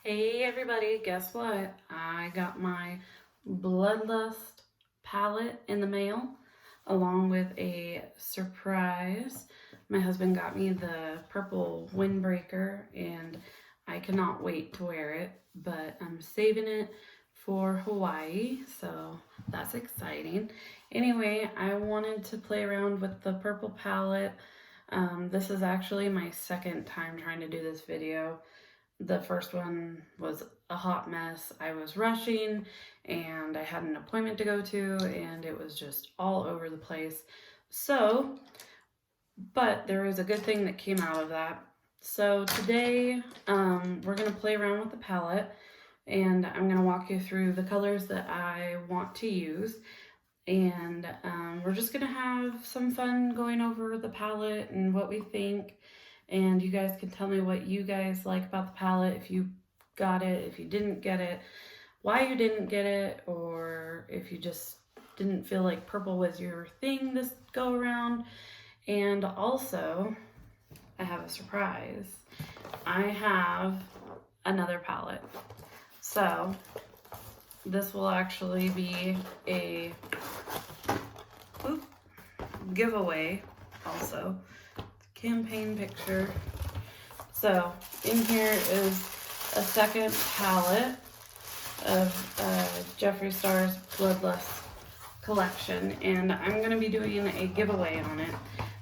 Hey everybody, guess what? I got my Bloodlust palette in the mail along with a surprise. My husband got me the purple windbreaker and I cannot wait to wear it, but I'm saving it for Hawaii, so that's exciting. Anyway, I wanted to play around with the purple palette. This is actually my second time trying to do this video. The first one was a hot mess. I was rushing and I had an appointment to go to, and it was just all over the place. So, but there was a good thing that came out of that. So today, we're gonna play around with the palette, and I'm gonna walk you through the colors that I want to use, and we're just gonna have some fun going over the palette and what we think. And you guys can tell me what you guys like about the palette, if you got it, if you didn't get it, why you didn't get it, or if you just didn't feel like purple was your thing this go around. And also, I have a surprise. I have another palette. So this will actually be a giveaway also. Campaign picture. So in here is a second palette of Jeffree Star's Bloodlust collection, and I'm going to be doing a giveaway on it.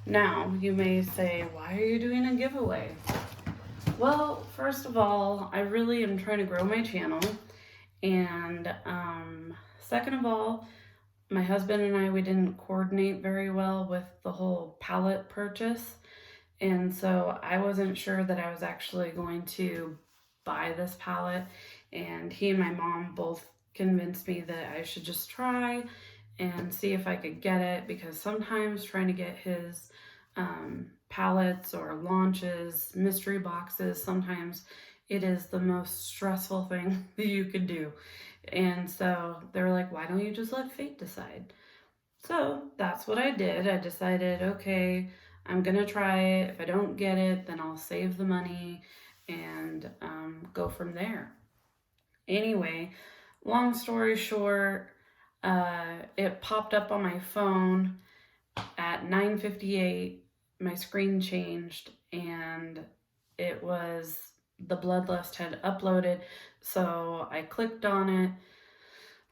Now, you may say, why are you doing a giveaway? Well, first of all, I really am trying to grow my channel, and second of all, my husband and I, we didn't coordinate very well with the whole palette purchase, and so I wasn't sure that I was actually going to buy this palette, and he and my mom both convinced me that I should just try and see if I could get it, because sometimes trying to get his palettes or launches, mystery boxes, sometimes it is the most stressful thing that you could do. And so they were like, why don't you just let fate decide? So that's what I did. I decided, okay, I'm gonna try it. If I don't get it, then I'll save the money and go from there. Anyway, long story short, it popped up on my phone at 9:58. My screen changed, and it was the Bloodlust had uploaded, so I clicked on it.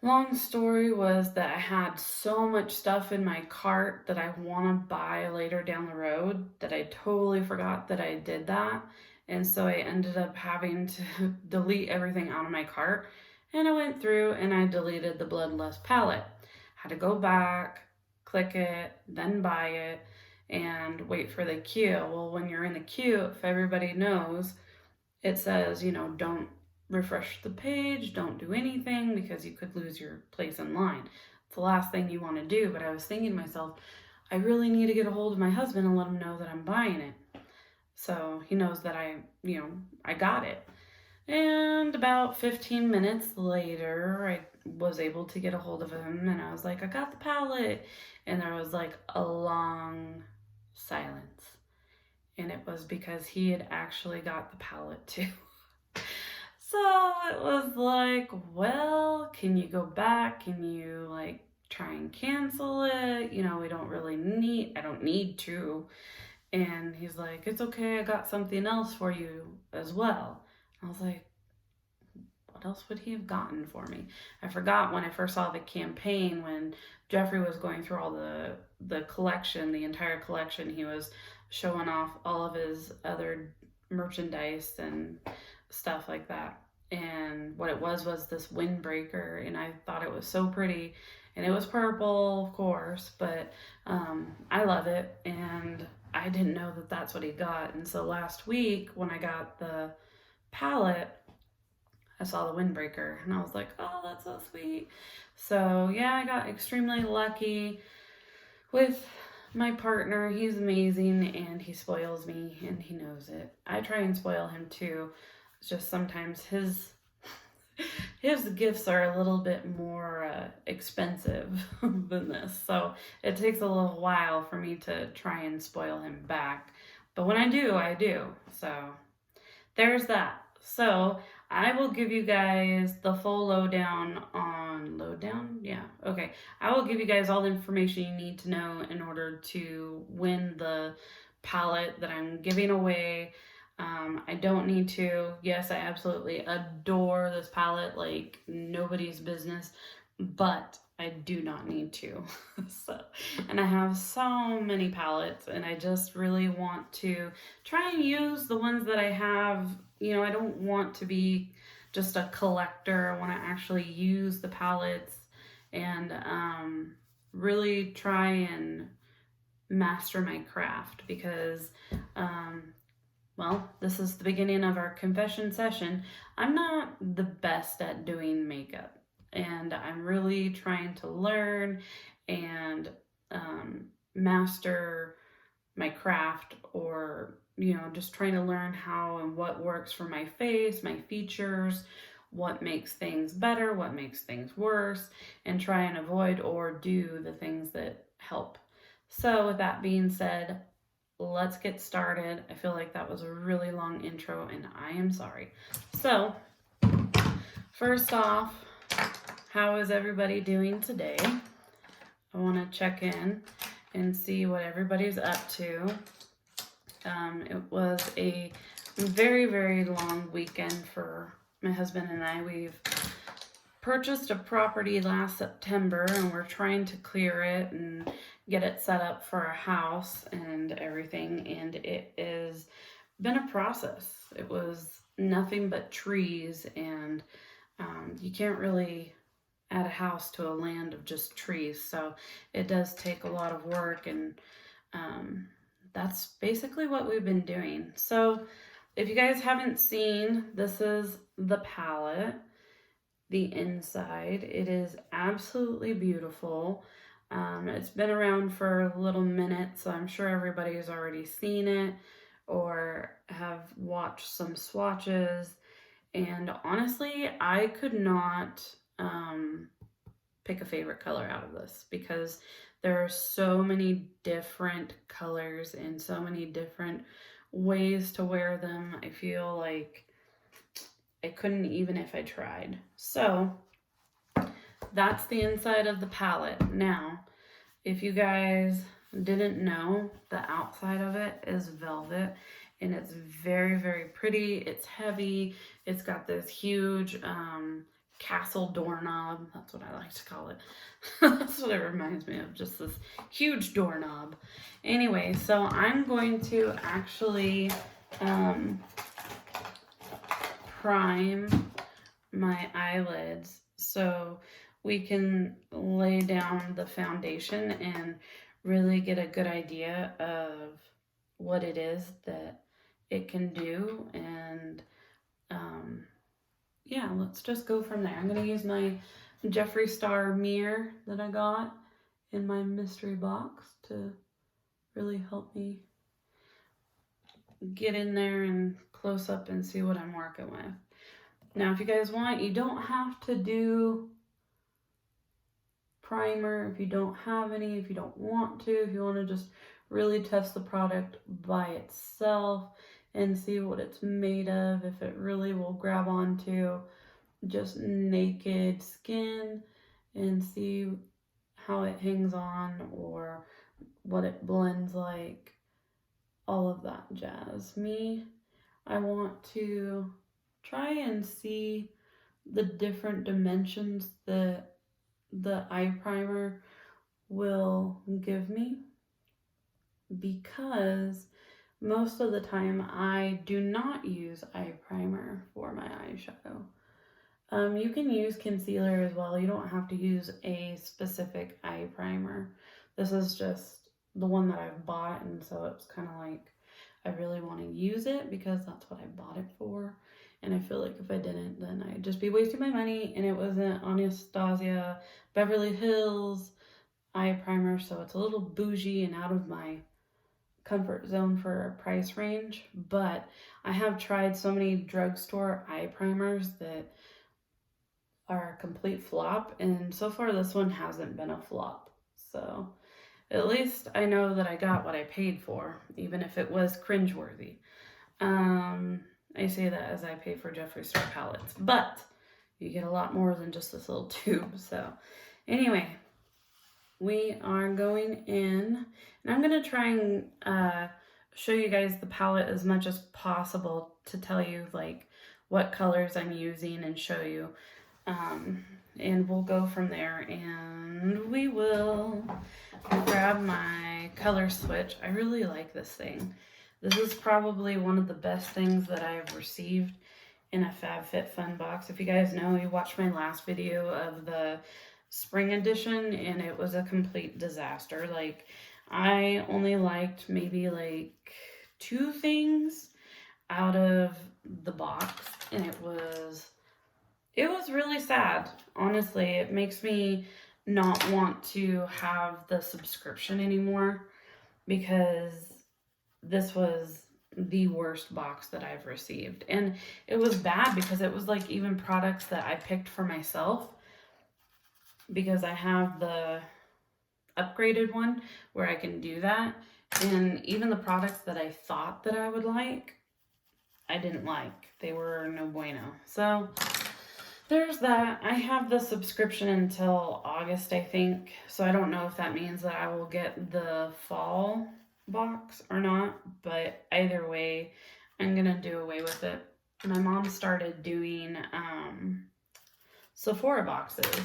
Long story was that I had so much stuff in my cart that I want to buy later down the road that I totally forgot that I did that. And so I ended up having to delete everything out of my cart. And I went through and I deleted the Bloodlust palette. Had to go back, click it, then buy it, and wait for the queue. Well, when you're in the queue, if everybody knows, it says, don't refresh the page, don't do anything, because you could lose your place in line. It's the last thing you want to do. But I was thinking to myself, I really need to get a hold of my husband and let him know that I'm buying it, so he knows that I got it. And about 15 minutes later, I was able to get a hold of him, and I was like, I got the palette. And there was like a long silence. And it was because he had actually got the palette too. So it was like, well, can you go back? Can you try and cancel it? We don't really I don't need to. And he's like, it's okay, I got something else for you as well. I was like, what else would he have gotten for me? I forgot when I first saw the campaign, when Jeffree was going through all the collection, the entire collection, he was showing off all of his other merchandise and stuff like that. And what it was this windbreaker, and I thought it was so pretty. And it was purple, of course, but I love it, and I didn't know that that's what he got. And so last week, when I got the palette, I saw the windbreaker, and I was like, oh, that's so sweet. So yeah, I got extremely lucky with my partner. He's amazing, and he spoils me, and he knows it. I try and spoil him too. It's just sometimes his gifts are a little bit more expensive than this, so it takes a little while for me to try and spoil him back. But when I do, I do. So there's that. So I will give you guys the full lowdown. Yeah, okay. I will give you guys all the information you need to know in order to win the palette that I'm giving away. I don't need to. Yes, I absolutely adore this palette like nobody's business, but I do not need to. So, and I have so many palettes, and I just really want to try and use the ones that I have. I don't want to be just a collector. I want to actually use the palettes and really try and master my craft because well, this is the beginning of our confession session. I'm not the best at doing makeup, and I'm really trying to learn and master my craft, or just trying to learn how and what works for my face, my features, what makes things better, what makes things worse, and try and avoid or do the things that help. So with that being said, let's get started. I feel like that was a really long intro, and I am sorry. So, first off, how is everybody doing today? I want to check in and see what everybody's up to. It was a very, very long weekend for my husband and I. We've purchased a property last September, and we're trying to clear it and get it set up for a house and everything, and it has been a process. It was nothing but trees, and you can't really add a house to a land of just trees, so it does take a lot of work, and that's basically what we've been doing. So if you guys haven't seen, this is the palette, the inside. It is absolutely beautiful. It's been around for a little minute, so I'm sure everybody's already seen it or have watched some swatches. And honestly, I could not pick a favorite color out of this because there are so many different colors and so many different ways to wear them. I feel like I couldn't even if I tried. So that's the inside of the palette. Now, if you guys didn't know, the outside of it is velvet, and it's very, very pretty. It's heavy. It's got this huge castle doorknob. That's what I like to call it. That's what it reminds me of, just this huge doorknob. Anyway, so I'm going to actually prime my eyelids so we can lay down the foundation and really get a good idea of what it is that it can do. And yeah, let's just go from there. I'm going to use my Jeffree Star mirror that I got in my mystery box to really help me get in there and close up and see what I'm working with. Now, if you guys want, you don't have to do primer if you don't have any, if you don't want to, if you want to just really test the product by itself and see what it's made of, if it really will grab onto just naked skin, and see how it hangs on or what it blends like, all of that jazz. I want to try and see the different dimensions that the eye primer will give me, because most of the time I do not use eye primer for my eyeshadow. You can use concealer as well. You don't have to use a specific eye primer. This is just the one that I've bought, and so it's kind of like I really want to use it because that's what I bought it for. And I feel like if I didn't, then I'd just be wasting my money. And it was an Anastasia Beverly Hills eye primer, so it's a little bougie and out of my comfort zone for a price range. But I have tried so many drugstore eye primers that are a complete flop, and so far this one hasn't been a flop. So at least I know that I got what I paid for, even if it was cringeworthy. I say that as I pay for Jeffree Star palettes, but you get a lot more than just this little tube. So anyway, we are going in, and I'm going to try and show you guys the palette as much as possible to tell you like what colors I'm using and show you. And we'll go from there, and we will grab my color switch. I really like this thing. This is probably one of the best things that I've received in a FabFitFun box. If you guys know, you watched my last video of the spring edition, and it was a complete disaster. Like, I only liked maybe like 2 things out of the box, and it was really sad. Honestly, it makes me not want to have the subscription anymore, because this was the worst box that I've received. And it was bad because it was like even products that I picked for myself, because I have the upgraded one where I can do that. And even the products that I thought that I would like, I didn't like. They were no bueno. So there's that. I have the subscription until August, I think. So I don't know if that means that I will get the fall box or not. But either way, I'm going to do away with it. My mom started doing Sephora boxes.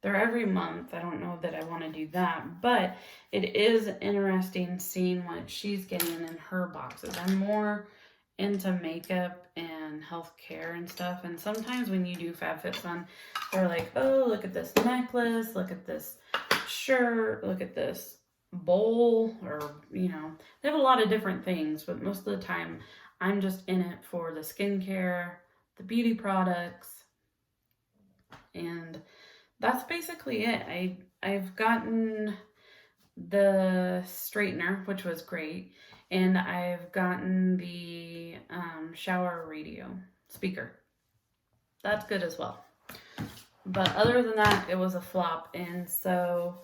They're every month. I don't know that I want to do that. But it is interesting seeing what she's getting in her boxes. I'm more into makeup and healthcare and stuff, and sometimes when you do FabFitFun, they're like, oh, look at this necklace, look at this shirt, look at this bowl, or you know, they have a lot of different things, but most of the time I'm just in it for the skincare, the beauty products, and that's basically it. I've gotten the straightener, which was great, and I've gotten the shower radio speaker. That's good as well. But other than that, it was a flop, and so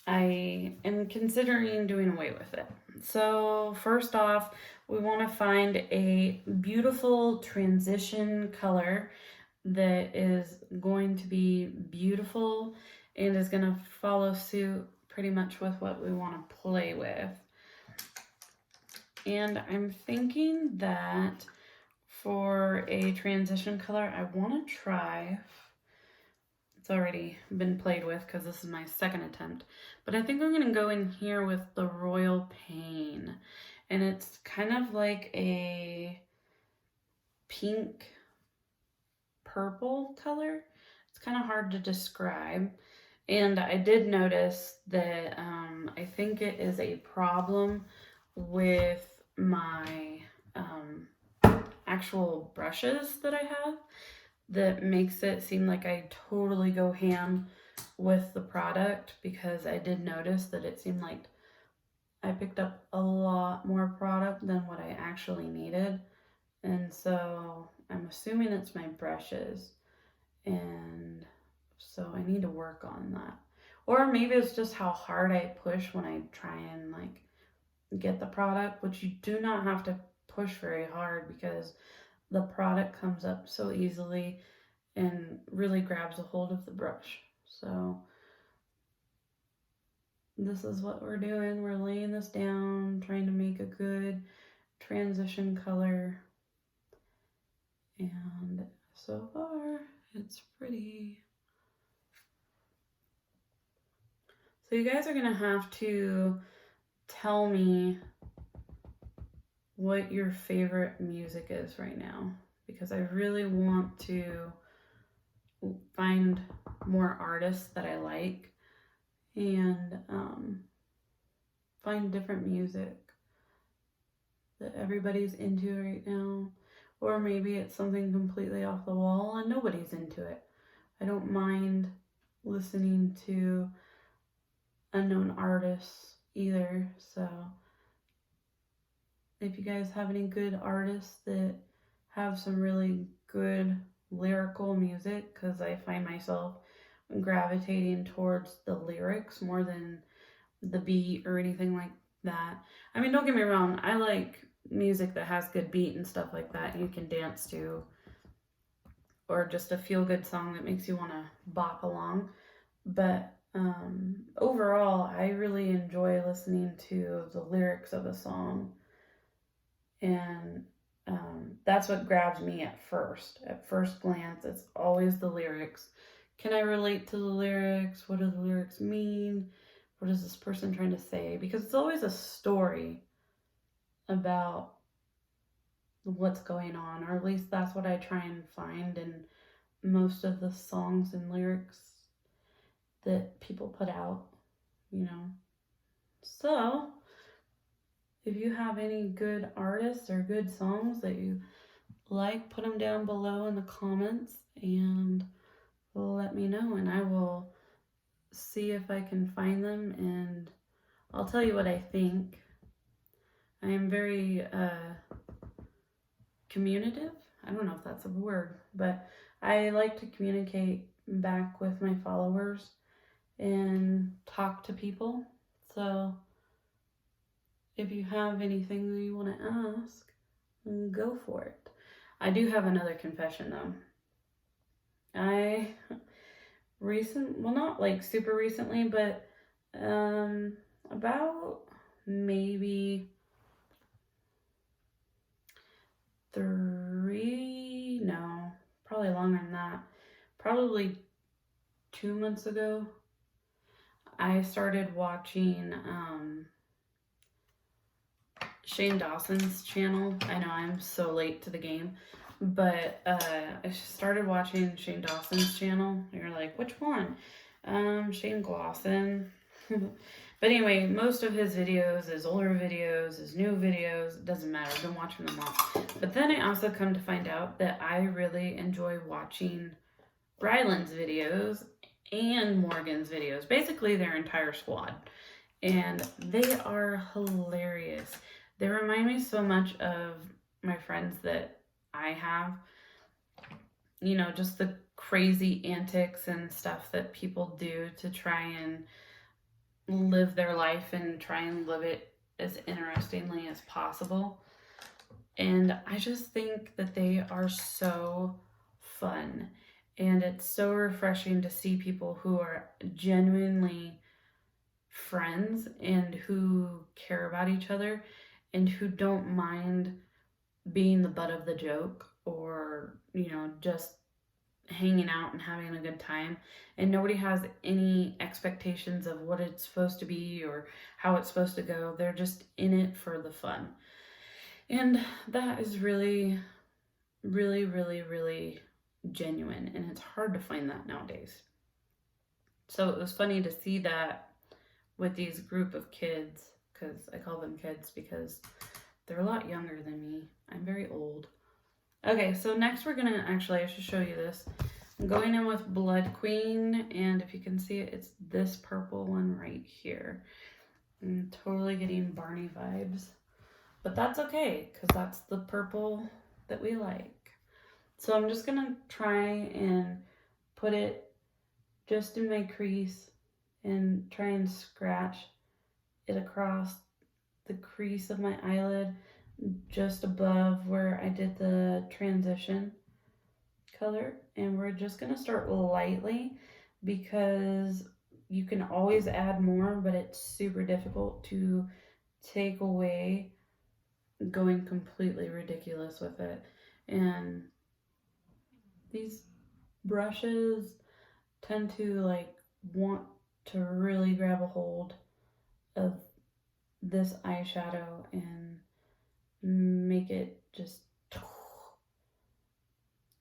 I am considering doing away with it. So first off, we want to find a beautiful transition color that is going to be beautiful and is going to follow suit pretty much with what we want to play with. And I'm thinking that for a transition color, I want to try, it's already been played with because this is my second attempt, but I think I'm going to go in here with the Royal Pain. And it's kind of like a pink purple color. It's kind of hard to describe. And I did notice that I think it is a problem with my actual brushes that I have that makes it seem like I totally go ham with the product, because I did notice that it seemed like I picked up a lot more product than what I actually needed. And so I'm assuming it's my brushes, and so I need to work on that. Or maybe it's just how hard I push when I try and like get the product, which you do not have to push very hard, because the product comes up so easily and really grabs a hold of the brush. So this is what we're doing. We're laying this down, trying to make a good transition color. And so far, it's pretty. So you guys are going to have to tell me what your favorite music is right now, because I really want to find more artists that I like and find different music that everybody's into right now. Or maybe it's something completely off the wall and nobody's into it. I don't mind listening to unknown artists either. So if you guys have any good artists that have some really good lyrical music, because I find myself gravitating towards the lyrics more than the beat or anything like that. I mean, don't get me wrong, I like music that has good beat and stuff like that you can dance to, or just a feel good song that makes you want to bop along. But overall, I really enjoy listening to the lyrics of a song, and that's what grabs me at first. At first glance, it's always the lyrics. Can I relate to the lyrics? What do the lyrics mean? What is this person trying to say? Because it's always a story about what's going on, or at least that's what I try and find in most of the songs and lyrics that people put out, you know. So, if you have any good artists or good songs that you like, put them down below in the comments and let me know, and I will see if I can find them, and I'll tell you what I think. I am very communicative. I don't know if that's a word, but I like to communicate back with my followers and talk to people. So if you have anything that you want to ask, go for it. I do have another confession though. Well, not like super recently, but about maybe probably longer than that. Probably 2 months ago, I started watching Shane Dawson's channel. I know I'm so late to the game, but I started watching Shane Dawson's channel. You're like, which one? Shane Glosson. But anyway, most of his videos, his older videos, his new videos, doesn't matter. I've been watching them all. But then I also come to find out that I really enjoy watching Ryland's videos and Morgan's videos. Basically, their entire squad. And they are hilarious. They remind me so much of my friends that I have. You know, just the crazy antics and stuff that people do to try and live their life and try and live it as interestingly as possible. And I just think that they are so fun. And it's so refreshing to see people who are genuinely friends and who care about each other and who don't mind being the butt of the joke, or, you know, just hanging out and having a good time, and nobody has any expectations of what it's supposed to be or how it's supposed to go. They're just in it for the fun. And that is really, really, really, really genuine, and it's hard to find that nowadays. So it was funny to see that with these group of kids, because I call them kids because they're a lot younger than me. I'm very old. Okay, so next we're gonna, actually I should show you this. I'm going in with Blood Queen, and if you can see it, it's this purple one right here. I'm totally getting Barney vibes, but that's okay, because that's the purple that we like. So I'm just gonna try and put it just in my crease and try and scratch it across the crease of my eyelid, just above where I did the transition color. And we're just gonna start lightly, because you can always add more, but it's super difficult to take away going completely ridiculous with it. And these brushes tend to like want to really grab a hold of this eyeshadow and make it just,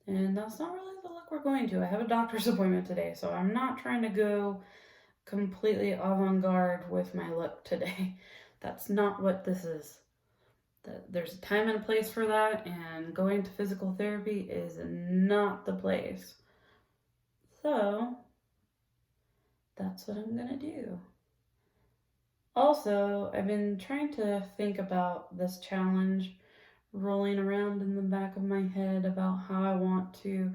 and that's not really the look we're going to. I have a doctor's appointment today, so I'm not trying to go completely avant-garde with my look today. That's not what this is. There's a time and a place for that, and going to physical therapy is not the place. So that's what I'm gonna do. Also, I've been trying to think about this challenge rolling around in the back of my head about how I want to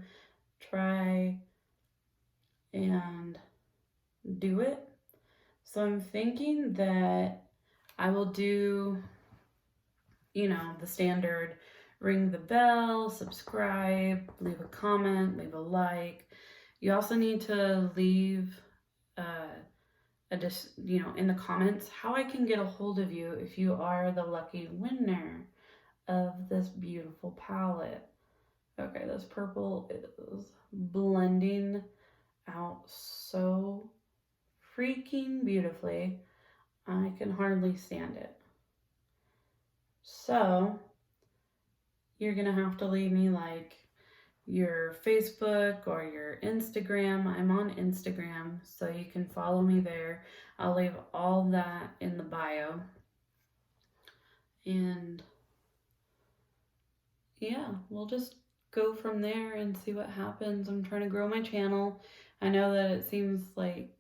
try and do it. So I'm thinking that I will do you know, the standard ring the bell, subscribe, leave a comment, leave a like. You also need to leave you know, in the comments how I can get a hold of you if you are the lucky winner of this beautiful palette. Okay, this purple is blending out so freaking beautifully. I can hardly stand it. So you're gonna have to leave me like your Facebook or your Instagram. I'm on Instagram, so you can follow me there. I'll leave all that in the bio. And yeah, we'll just go from there and see what happens. I'm trying to grow my channel. I know that it seems like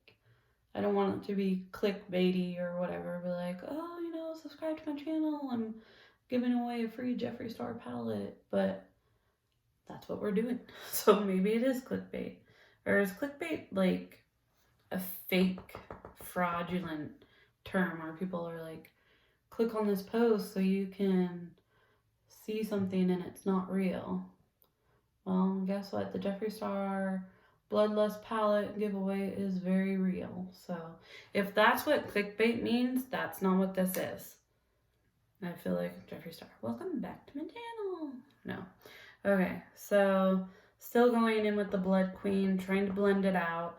I don't want it to be clickbaity or whatever, but like, oh, you know, subscribe to my channel. I'm giving away a free Jeffree Star palette, but that's what we're doing. So maybe it is clickbait. Or is clickbait like a fake, fraudulent term where people are like, click on this post so you can see something and it's not real? Well, guess what? The Jeffree Star Bloodlust palette giveaway is very real. So if that's what clickbait means, that's not what this is. I feel like Jeffree Star, welcome back to my channel. No. Okay, so still going in with the Blood Queen, trying to blend it out.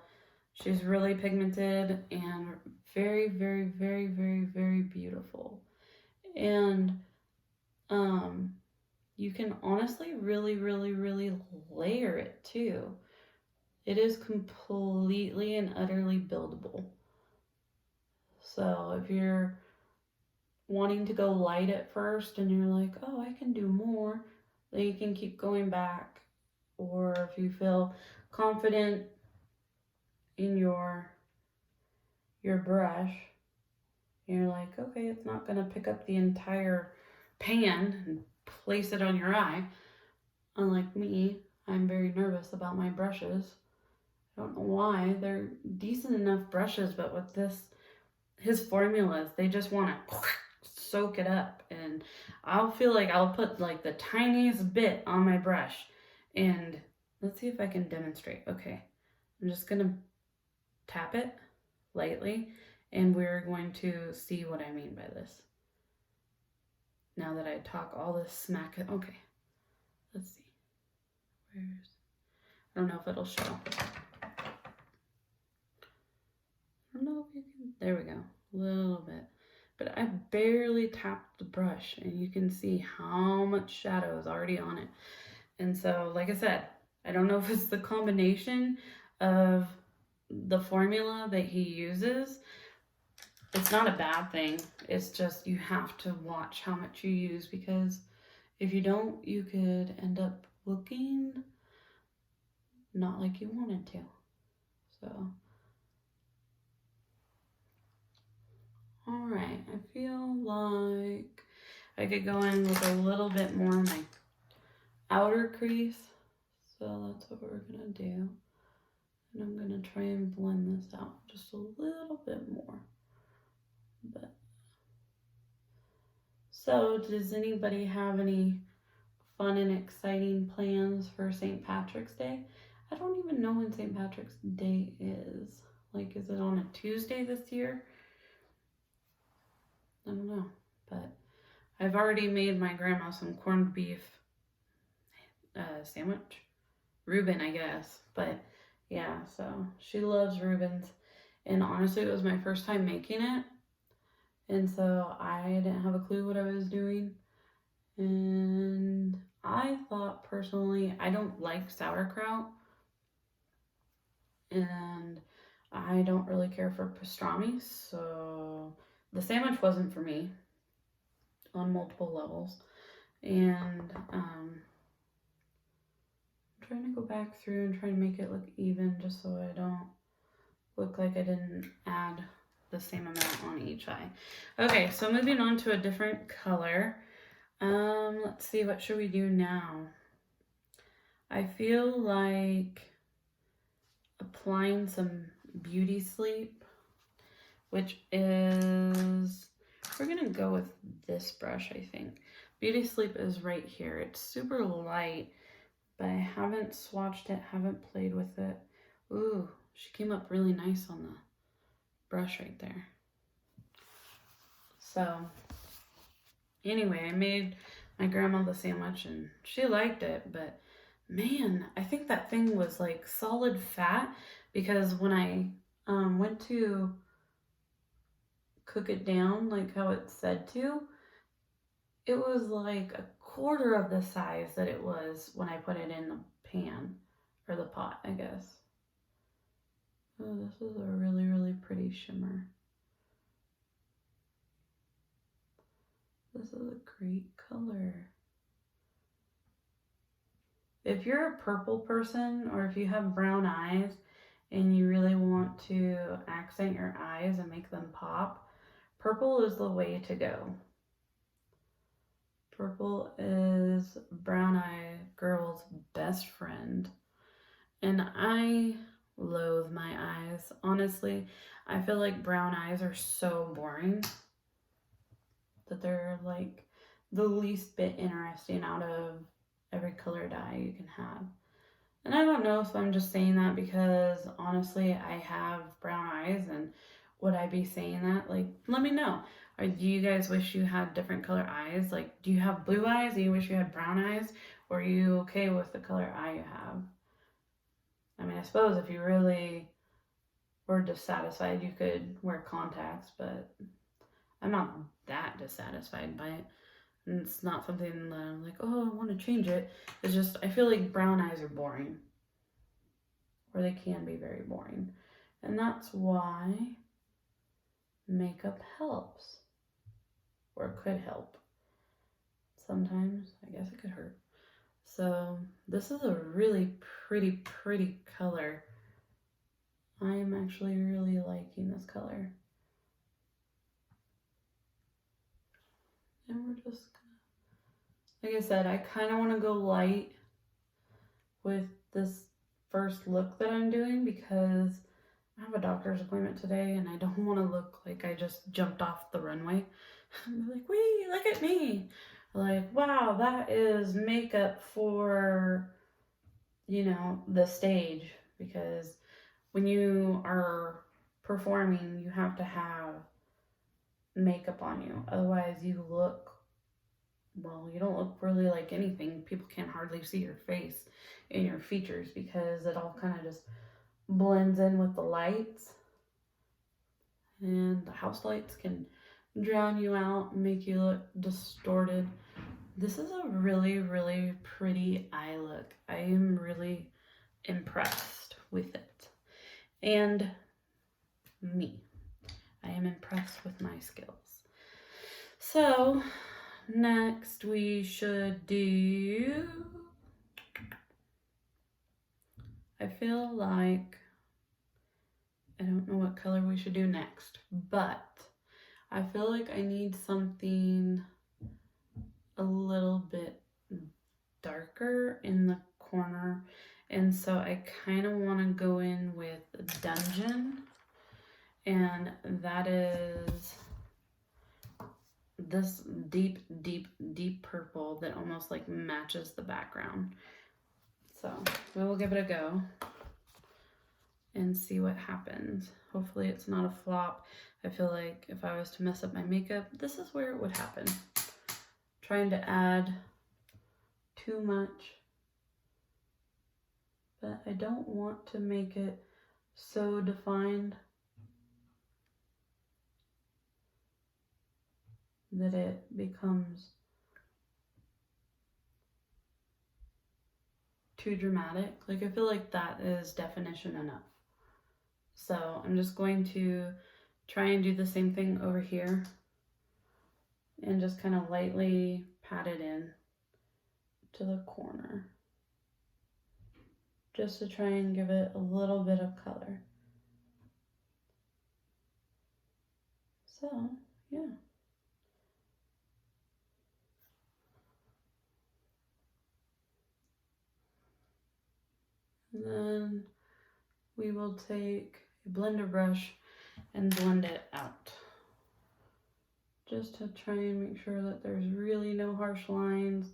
She's really pigmented and very, very, very, very, very beautiful. And you can honestly really, really, really layer it too. It is completely and utterly buildable. So if you're wanting to go light at first and you're like, oh, I can do more, then you can keep going back. Or if you feel confident in your brush, you're like, okay, it's not going to pick up the entire pan and place it on your eye. Unlike me, I'm very nervous about my brushes. I don't know why. They're decent enough brushes, but with his formulas, they just want to soak it up. And I'll feel like I'll put like the tiniest bit on my brush. And let's see if I can demonstrate. Okay, I'm just going to tap it lightly, and we're going to see what I mean by this. Now that I talk all this smack, okay, let's see. I don't know if it'll show. I don't know if you can, there we go, a little bit. But I barely tapped the brush, and you can see how much shadow is already on it. And so, like I said, I don't know if it's the combination of the formula that he uses. It's not a bad thing. It's just you have to watch how much you use, because if you don't, you could end up looking not like you wanted to. So, all right, I feel like I could go in with a little bit more in my outer crease. So that's what we're gonna do. And I'm gonna try and blend this out just a little bit more. But so, does anybody have any fun and exciting plans for St. Patrick's Day? I don't even know when St. Patrick's Day is. Like, is it on a Tuesday this year? I don't know. But I've already made my grandma some corned beef sandwich. Reuben, I guess. But yeah, so she loves Reubens. And honestly, it was my first time making it. And so I didn't have a clue what I was doing. And I thought personally, I don't like sauerkraut. And I don't really care for pastrami. So the sandwich wasn't for me on multiple levels. And I'm trying to go back through and try to make it look even, just so I don't look like I didn't add the same amount on each eye. Okay, so moving on to a different color. Let's see, what should we do now? I feel like applying some Beauty Sleep, which is, we're gonna go with this brush, I think. Beauty Sleep is right here. It's super light, but I haven't swatched it, haven't played with it. Ooh, she came up really nice on the brush right there. So, anyway, I made my grandma the sandwich and she liked it, but man, I think that thing was like solid fat because when I went to cook it down like how it said to, it was like a quarter of the size that it was when I put it in the pan or the pot, I guess. Oh, this is a really, really pretty shimmer. This is a great color. If you're a purple person or if you have brown eyes and you really want to accent your eyes and make them pop, purple is the way to go. Purple is brown eye girl's best friend. And I loathe my eyes. Honestly, I feel like brown eyes are so boring that they're like the least bit interesting out of every color dye you can have. And I don't know if I'm just saying that because honestly I have brown eyes, and would I be saying that? Like, let me know. Or do you guys wish you had different color eyes? Like, do you have blue eyes and you wish you had brown eyes? Or are you okay with the color eye you have? I mean, I suppose if you really were dissatisfied, you could wear contacts, but I'm not that dissatisfied by it. And it's not something that I'm like, oh, I want to change it. It's just, I feel like brown eyes are boring. Or they can be very boring. And that's why makeup helps. Or it could help. Sometimes, I guess it could hurt. So, this is a really pretty color. I am actually really liking this color. And we're just gonna, like I said, I kind of want to go light with this first look that I'm doing because I have a doctor's appointment today and I don't want to look like I just jumped off the runway. I'm like, wee, look at me. Like, wow, that is makeup for, you know, the stage. Because when you are performing, you have to have makeup on you. Otherwise, you look, well, you don't look really like anything. People can't hardly see your face and your features because it all kind of just blends in with the lights. And the house lights can drown you out and make you look distorted. This is a really, really pretty eye look. I am really impressed with it. And me. I am impressed with my skills. So, next we should do, I feel like, I don't know what color we should do next, but I feel like I need something a little bit darker in the corner. And so I kind of want to go in with Dungeon. And that is this deep purple that almost like matches the background. So we will give it a go and see what happens. Hopefully it's not a flop. I feel like if I was to mess up my makeup, this is where it would happen. Trying to add too much, but I don't want to make it so defined that it becomes too dramatic. Like, I feel like that is definition enough. So I'm just going to try and do the same thing over here and just kind of lightly pat it in to the corner just to try and give it a little bit of color. So, yeah. And then we will take a blender brush and blend it out just to try and make sure that there's really no harsh lines.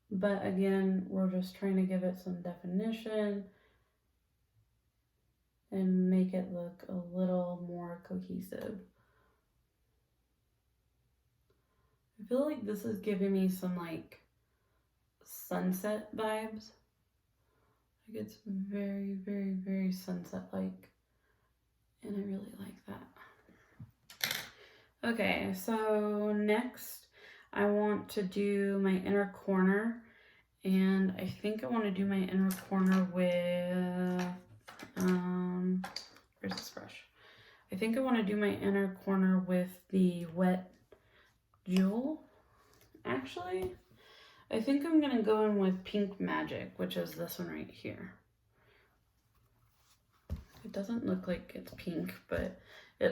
But again, we're just trying to give it some definition and make it look a little more cohesive. I feel like this is giving me some like sunset vibes. Like it's very, very, very sunset-like. And I really like that. Okay, so next I want to do my inner corner. And I think I want to do my inner corner with, where's this brush? I think I want to do my inner corner with the Wet Jewel, actually. I think I'm going to go in with Pink Magic, which is this one right here. It doesn't look like it's pink, but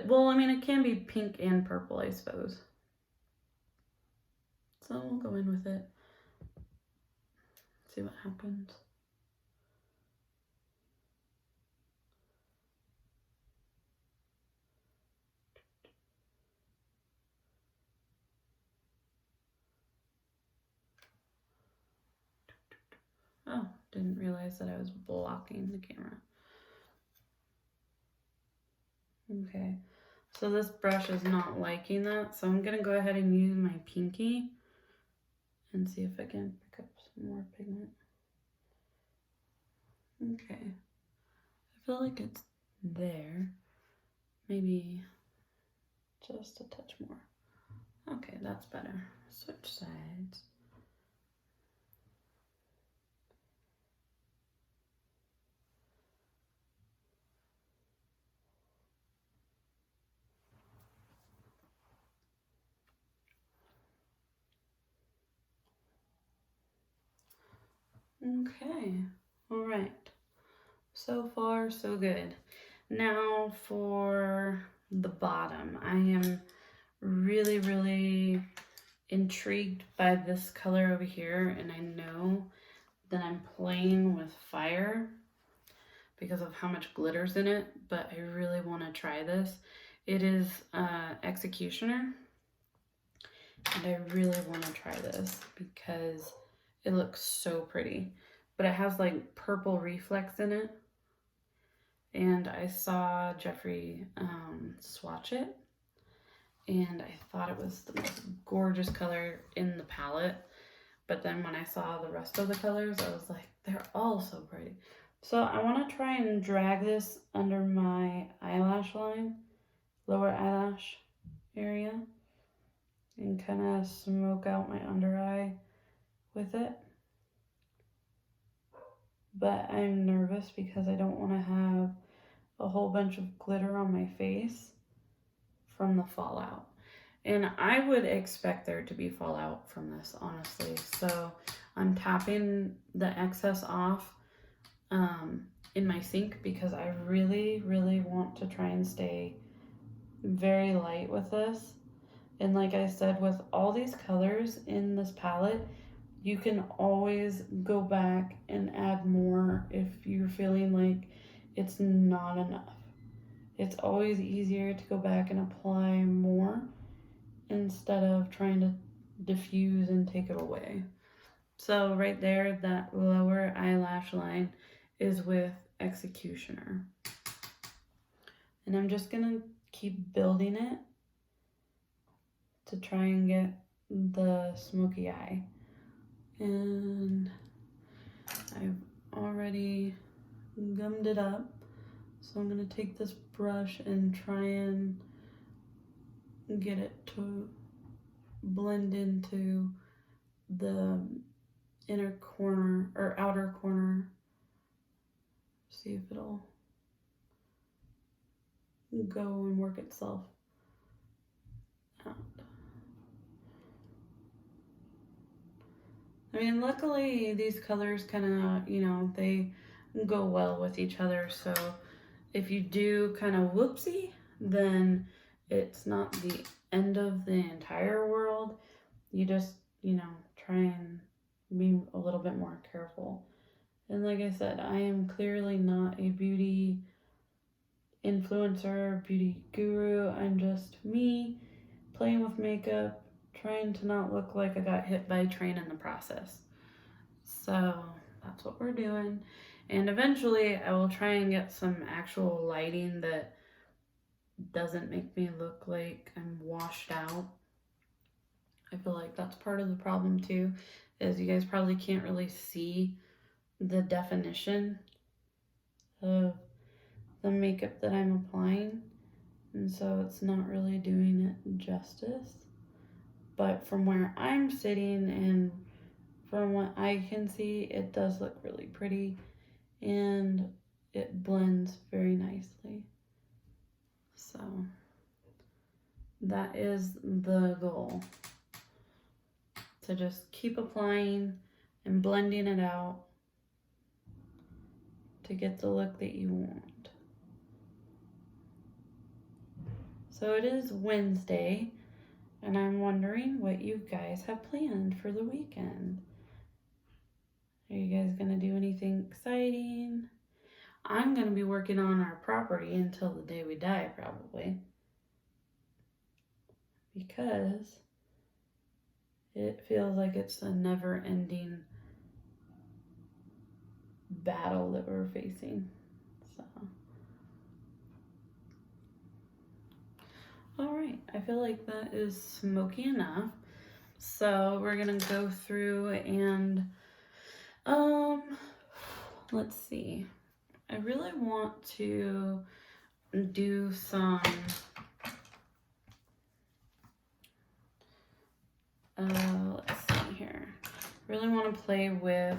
well, I mean, it can be pink and purple, I suppose. So we'll go in with it. See what happens. Oh, didn't realize that I was blocking the camera. Okay, so this brush is not liking that, so I'm gonna go ahead and use my pinky and see if I can pick up some more pigment. Okay, I feel like it's there. Maybe just a touch more. Okay, that's better. Switch sides. Okay, all right. So far, so good. Now for the bottom. I am really, really intrigued by this color over here, and I know that I'm playing with fire because of how much glitter's in it, but I really want to try this. It is Executioner, and I really want to try this because it looks so pretty, but it has like purple reflex in it, and I saw Jeffree swatch it, and I thought it was the most gorgeous color in the palette. But then when I saw the rest of the colors, I was like, they're all so pretty. So I want to try and drag this under my eyelash line, lower eyelash area, and kind of smoke out my under eye with it. But I'm nervous because I don't want to have a whole bunch of glitter on my face from the fallout. And I would expect there to be fallout from this, honestly. So I'm tapping the excess off in my sink because I really, really want to try and stay very light with this. And like I said, with all these colors in this palette, you can always go back and add more if you're feeling like it's not enough. It's always easier to go back and apply more instead of trying to diffuse and take it away. So right there, that lower eyelash line is with Executioner. And I'm just gonna keep building it to try and get the smoky eye. And I've already gummed it up. So I'm gonna take this brush and try and get it to blend into the inner corner or outer corner. See if it'll go and work itself out. I mean, luckily these colors kind of, you know, they go well with each other. So if you do kind of whoopsie, then it's not the end of the entire world. You just, you know, try and be a little bit more careful. And like I said, I am clearly not a beauty influencer, beauty guru. I'm just me playing with makeup, trying to not look like I got hit by a train in the process. So that's what we're doing. And eventually I will try and get some actual lighting that doesn't make me look like I'm washed out. I feel like that's part of the problem too, is you guys probably can't really see the definition of the makeup that I'm applying, and so it's not really doing it justice. But from where I'm sitting and from what I can see, it does look really pretty and it blends very nicely. So that is the goal, to just keep applying and blending it out to get the look that you want. So it is Wednesday, and I'm wondering what you guys have planned for the weekend. Are you guys gonna do anything exciting? I'm gonna be working on our property until the day we die, probably, because it feels like it's a never-ending battle that we're facing. So, all right, I feel like that is smoky enough. So we're gonna go through and let's see. I really want to do some let's see here. Really want to play with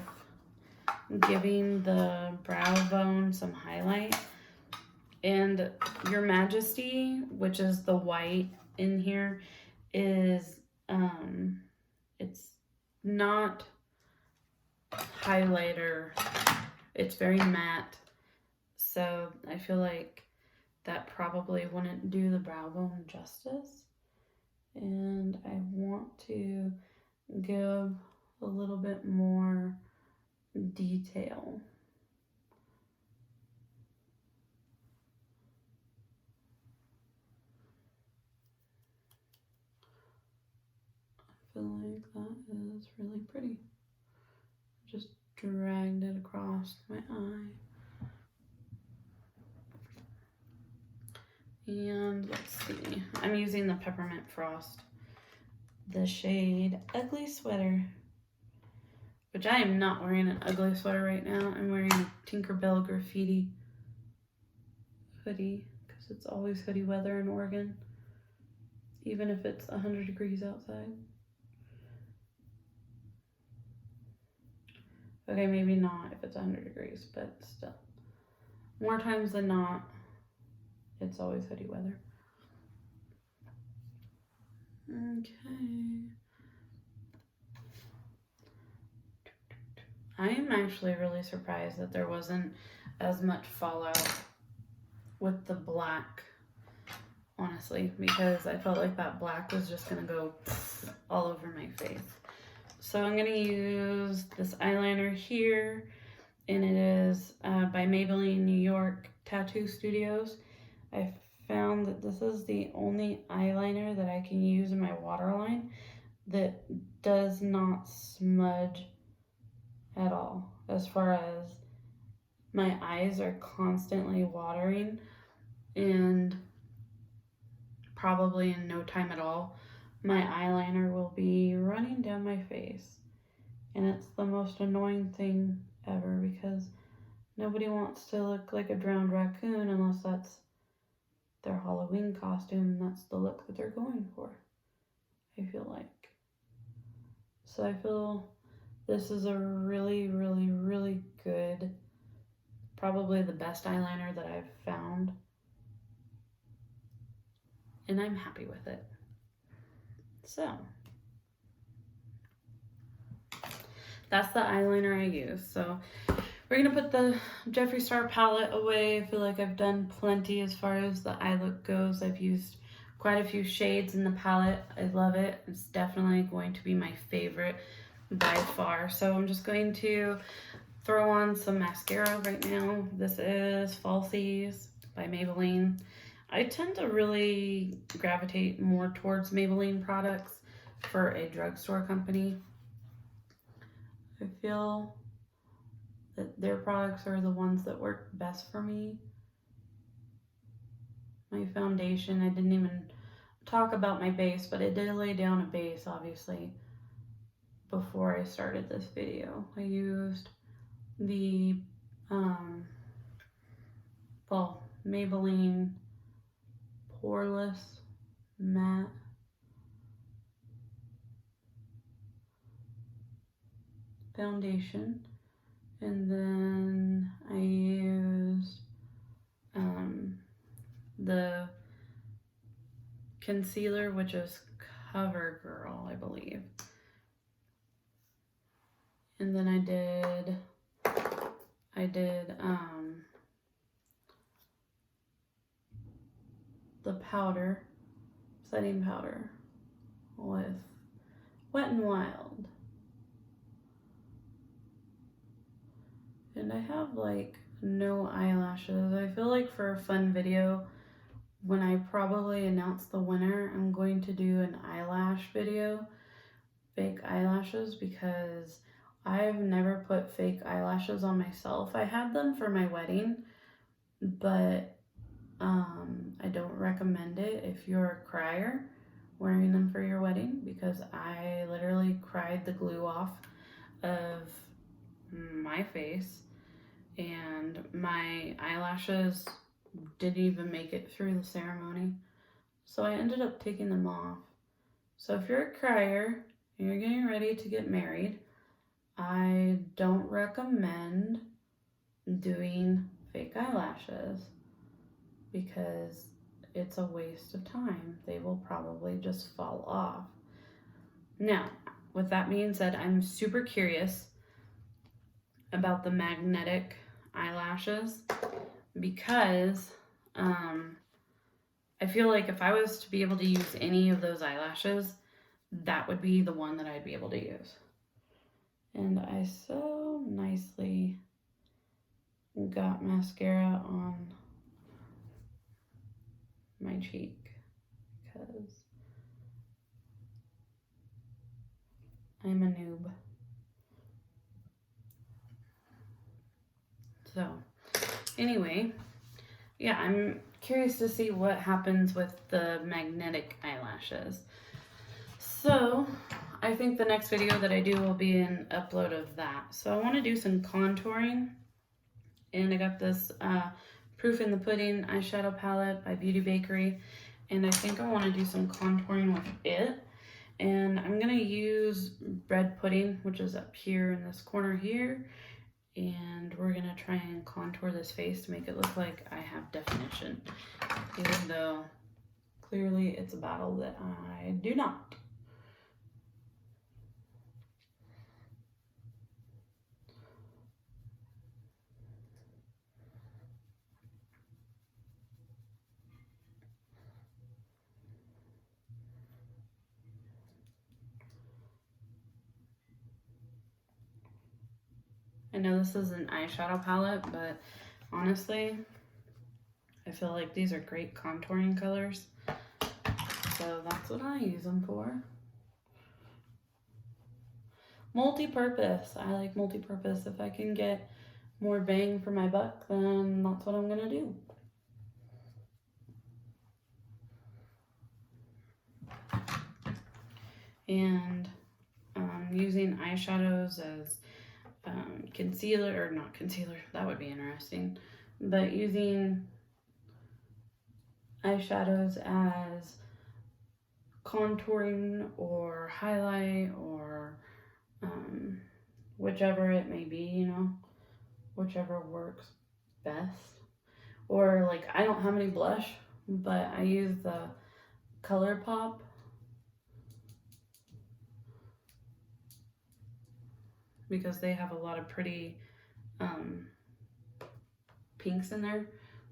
giving the brow bone some highlight. And Your Majesty, which is the white in here, is it's not highlighter, it's very matte, so I feel like that probably wouldn't do the brow bone justice, and I want to give a little bit more detail. I feel like that is really pretty. Just dragged it across my eye. And let's see, I'm using the Peppermint Frost, the shade Ugly Sweater, which I am not wearing an ugly sweater right now. I'm wearing a Tinkerbell Graffiti hoodie, because it's always hoodie weather in Oregon, even if it's 100 degrees outside. Okay, maybe not if it's 100 degrees, but still. More times than not, it's always hoodie weather. Okay. I am actually really surprised that there wasn't as much fallout with the black, honestly, because I felt like that black was just gonna go all over my face. So I'm gonna use this eyeliner here, and it is by Maybelline New York Tattoo Studios. I found that this is the only eyeliner that I can use in my waterline that does not smudge at all. As far as my eyes are constantly watering, and probably in no time at all, my eyeliner will be running down my face. And it's the most annoying thing ever, because nobody wants to look like a drowned raccoon unless that's their Halloween costume, and that's the look that they're going for, I feel like. So I feel this is a really, really, really good, probably the best eyeliner that I've found, and I'm happy with it. So that's the eyeliner I use. So we're gonna put the Jeffree Star palette away. I feel like I've done plenty as far as the eye look goes. I've used quite a few shades in the palette. I love it. It's definitely going to be my favorite by far. So I'm just going to throw on some mascara right now. This is Falsies by Maybelline. I tend to really gravitate more towards Maybelline products for a drugstore company. I feel that their products are the ones that work best for me. My foundation, I didn't even talk about my base, but I did lay down a base, obviously, before I started this video. I used the, Maybelline Poreless Matte foundation, and then I used the concealer, which is CoverGirl, I believe, and then I did the powder, setting powder with Wet n Wild. And I have like no eyelashes. I feel like for a fun video, when I probably announce the winner, I'm going to do an eyelash video, fake eyelashes, because I've never put fake eyelashes on myself. I had them for my wedding, but I don't recommend it if you're a crier wearing them for your wedding, because I literally cried the glue off of my face, and my eyelashes didn't even make it through the ceremony, so I ended up taking them off. So if you're a crier and you're getting ready to get married, I don't recommend doing fake eyelashes because it's a waste of time. They will probably just fall off. Now, with that being said, I'm super curious about the magnetic eyelashes, because I feel like if I was to be able to use any of those eyelashes, that would be the one that I'd be able to use. And I so nicely got mascara on my cheek because I'm a noob. So anyway, yeah, I'm curious to see what happens with the magnetic eyelashes. So I think the next video that I do will be an upload of that. So I want to do some contouring, and I got this Proof in the Pudding eyeshadow palette by Beauty Bakery, and I think I want to do some contouring with it. And I'm going to use Bread Pudding, which is up here in this corner here, and we're going to try and contour this face to make it look like I have definition, even though clearly it's a battle that I do not. I know this is an eyeshadow palette, but honestly, I feel like these are great contouring colors. So that's what I use them for. Multi-purpose. I like multi-purpose. If I can get more bang for my buck, then that's what I'm gonna do. And using eyeshadows as concealer, or not concealer, that would be interesting, but using eyeshadows as contouring or highlight, or whichever it may be, you know, whichever works best. Or like, I don't have any blush, but I use the ColourPop because they have a lot of pretty pinks in there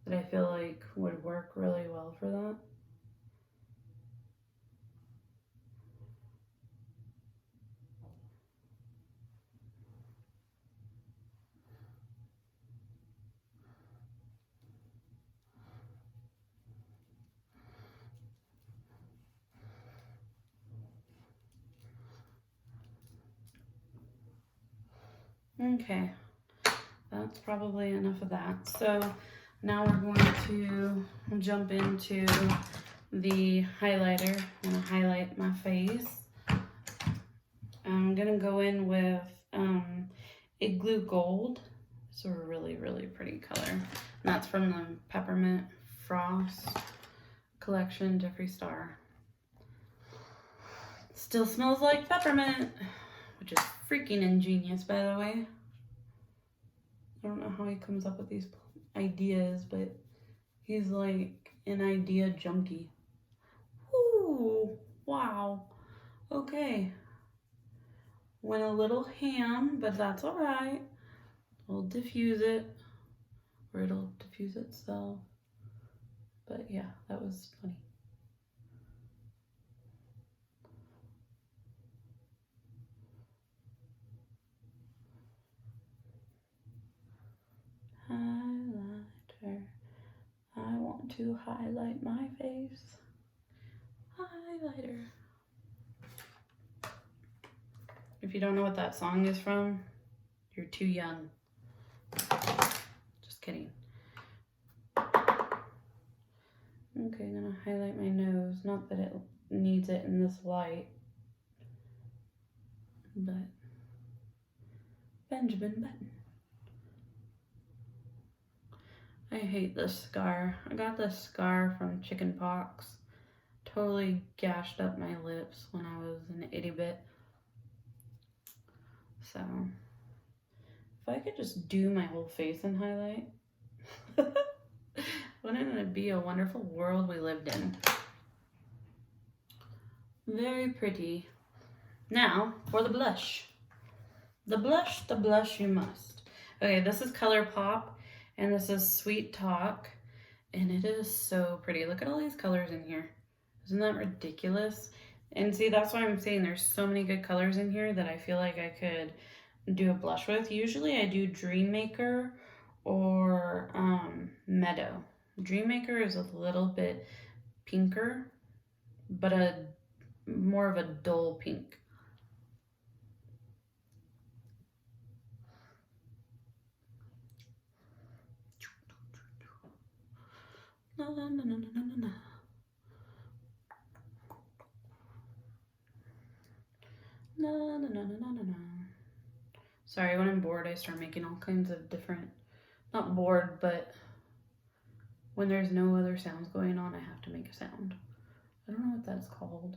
that I feel like would work really well for that. Okay, that's probably enough of that. So now we're going to jump into the highlighter. I'm gonna highlight my face. I'm gonna go in with Igloo Gold. It's a really, really pretty color. And that's from the Peppermint Frost collection, Jeffree Star. Still smells like peppermint, which is freaking ingenious, by the way. I don't know how he comes up with these ideas, but he's like an idea junkie. Ooh, wow. Okay. Went a little ham, but that's all right. We'll diffuse it, or it'll diffuse itself. But yeah, that was funny. Highlighter. I want to highlight my face. Highlighter. If you don't know what that song is from, you're too young. Just kidding. Okay, I'm gonna highlight my nose. Not that it needs it in this light, but Benjamin Button. I hate this scar. I got this scar from chicken pox. Totally gashed up my lips when I was an itty bit. So, if I could just do my whole face in highlight, wouldn't it be a wonderful world we lived in? Very pretty. Now, for the blush. The blush you must. Okay, this is ColourPop, and this is Sweet Talk, and it is so pretty. Look at all these colors in here. Isn't that ridiculous? And see, that's why I'm saying there's so many good colors in here that I feel like I could do a blush with. Usually I do Dreammaker or Meadow. Dreammaker is a little bit pinker, but more of a dull pink. Na, na, na, na, na, na, na. Na, na, na, na, na, na. Sorry, when I'm bored, I start making all kinds of different, not bored, but when there's no other sounds going on, I have to make a sound. I don't know what that's called.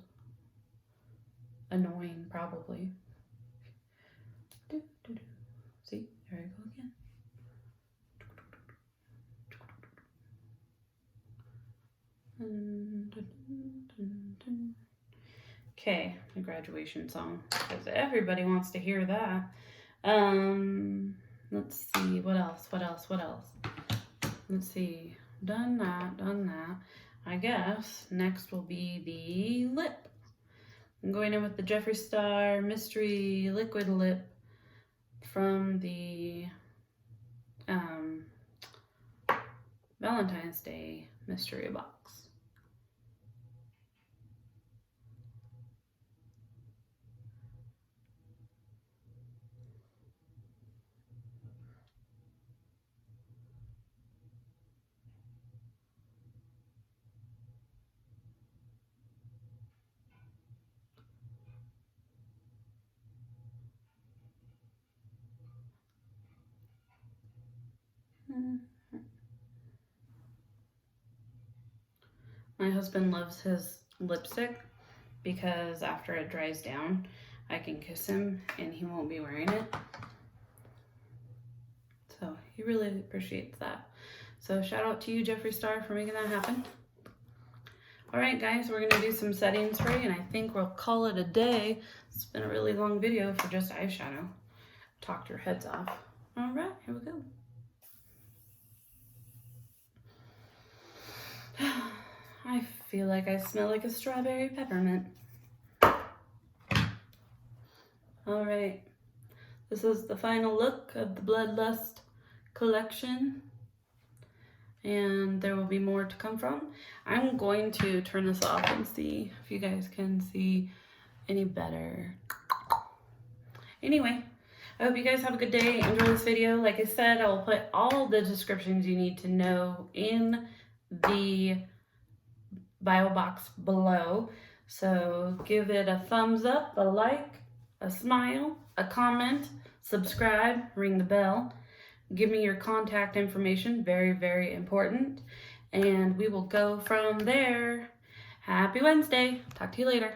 Annoying, probably. Do, do, do. See, there I go again. Okay, my graduation song, because everybody wants to hear that. Let's see, what else? Let's see, done that. I guess next will be the lip. I'm going in with the Jeffree Star Mystery Liquid Lip from the Valentine's Day mystery box. My husband loves his lipstick because after it dries down, I can kiss him and he won't be wearing it. So he really appreciates that. So shout out to you, Jeffree Star, for making that happen. All right, guys, we're gonna do some setting spray and I think we'll call it a day. It's been a really long video for just eyeshadow. Talked your heads off. All right, here we go. I feel like I smell like a strawberry peppermint. All right, this is the final look of the Bloodlust collection, and there will be more to come from. I'm going to turn this off and see if you guys can see any better. Anyway, I hope you guys have a good day. Enjoy this video. Like I said, I will put all the descriptions you need to know in the bio box below. So give it a thumbs up, a like, a smile, a comment, subscribe, ring the bell. Give me your contact information, very, very important. And we will go from there. Happy Wednesday. Talk to you later.